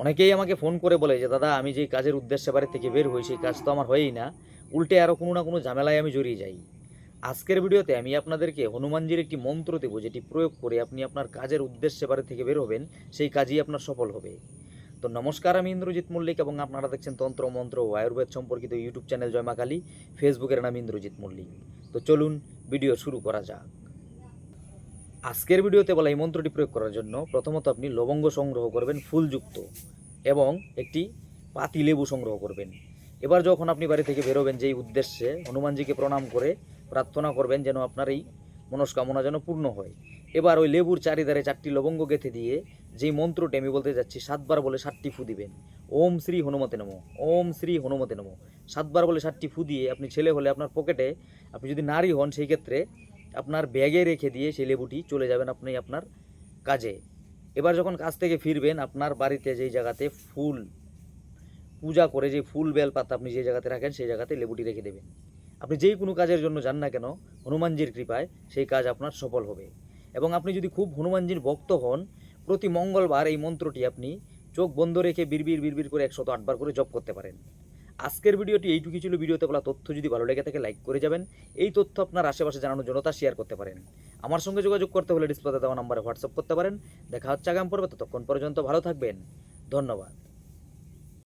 অনেকেই আমাকে ফোন করে বলে যে দাদা আমি যেই কাজের উদ্দেশ্যে বাড়ি থেকে বের হই সেই কাজ তো আমার হয়ই না, উল্টে আরও কোনো না কোনো ঝামেলায় আমি জড়িয়ে যাই। আজকের ভিডিওতে আমি আপনাদেরকে হনুমানজির একটি মন্ত্র দেবো, যেটি প্রয়োগ করে আপনি আপনার কাজের উদ্দেশ্যে বাড়ি থেকে বের হবেন, সেই কাজই আপনার সফল হবে। তো নমস্কার, আমি ইন্দ্রজিৎ মল্লিক এবং আপনারা দেখছেন তন্ত্র মন্ত্র ও আয়ুর্বেদ সম্পর্কিত ইউটিউব চ্যানেল জয় মা কালী। ফেসবুকের নাম ইন্দ্রজিৎ মল্লিক। তো চলুন ভিডিও শুরু করা যাক। আজকের ভিডিওতে বলা এই মন্ত্রটি প্রয়োগ করার জন্য প্রথমত আপনি লবঙ্গ সংগ্রহ করবেন ফুলযুক্ত, এবং একটি পাতি লেবু সংগ্রহ করবেন। এবার যখন আপনি বাড়ি থেকে বেরোবেন যেই উদ্দেশ্যে, হনুমানজিকে প্রণাম করে প্রার্থনা করবেন যেন আপনার এই মনস্কামনা যেন পূর্ণ হয়। এবার ওই লেবুর চারিধারে 4টি লবঙ্গ গেঁথে দিয়ে যেই মন্ত্রটি আমি বলতে যাচ্ছি 7বার বলে 7টি ফু দিবেন। ওম শ্রী হনুমতে নমঃ, ওম শ্রী হনুমতে নমঃ। 7বার বলে 7টি ফু দিয়ে আপনি ছেলে হলে আপনার পকেটে, আপনি যদি নারী হন সেই ক্ষেত্রে আপনার ব্যাগে রেখে দিয়ে সেই লেবুটি চলে যাবেন আপনি আপনার কাজে। এবার যখন কাজ থেকে ফিরবেন, আপনার বাড়িতে যেই জায়গাতে ফুল পূজা করে যে ফুল বেল পাতা আপনি যে জায়গাতে রাখেন সেই জায়গাতে লেবুটি রেখে দেবেন। আপনি যেই কোনো কাজের জন্য যান না কেন, হনুমানজির কৃপায় সেই কাজ আপনার সফল হবে। এবং আপনি যদি খুব হনুমানজির ভক্ত হন, প্রতি মঙ্গলবার এই মন্ত্রটি আপনি চোখ বন্ধ রেখে বিড়বিড় বিড়বিড় করে 108বার করে জপ করতে পারেন। আজকের ভিডিওটি এইটুকুই ছিল। ভিডিওতে বলা তথ্য যদি ভালো লেগে থাকে লাইক করে যাবেন। এই তথ্য আপনার আশেপাশে জানানোর জন্য তা শেয়ার করতে পারেন। আমার সঙ্গে যোগাযোগ করতে হলে ডিসপ্লেতে দেওয়া নম্বরে হোয়াটসঅ্যাপ করতে পারেন। দেখা হচ্ছে আগামী পর্বে, ততক্ষণ পর্যন্ত ভালো থাকবেন। ধন্যবাদ।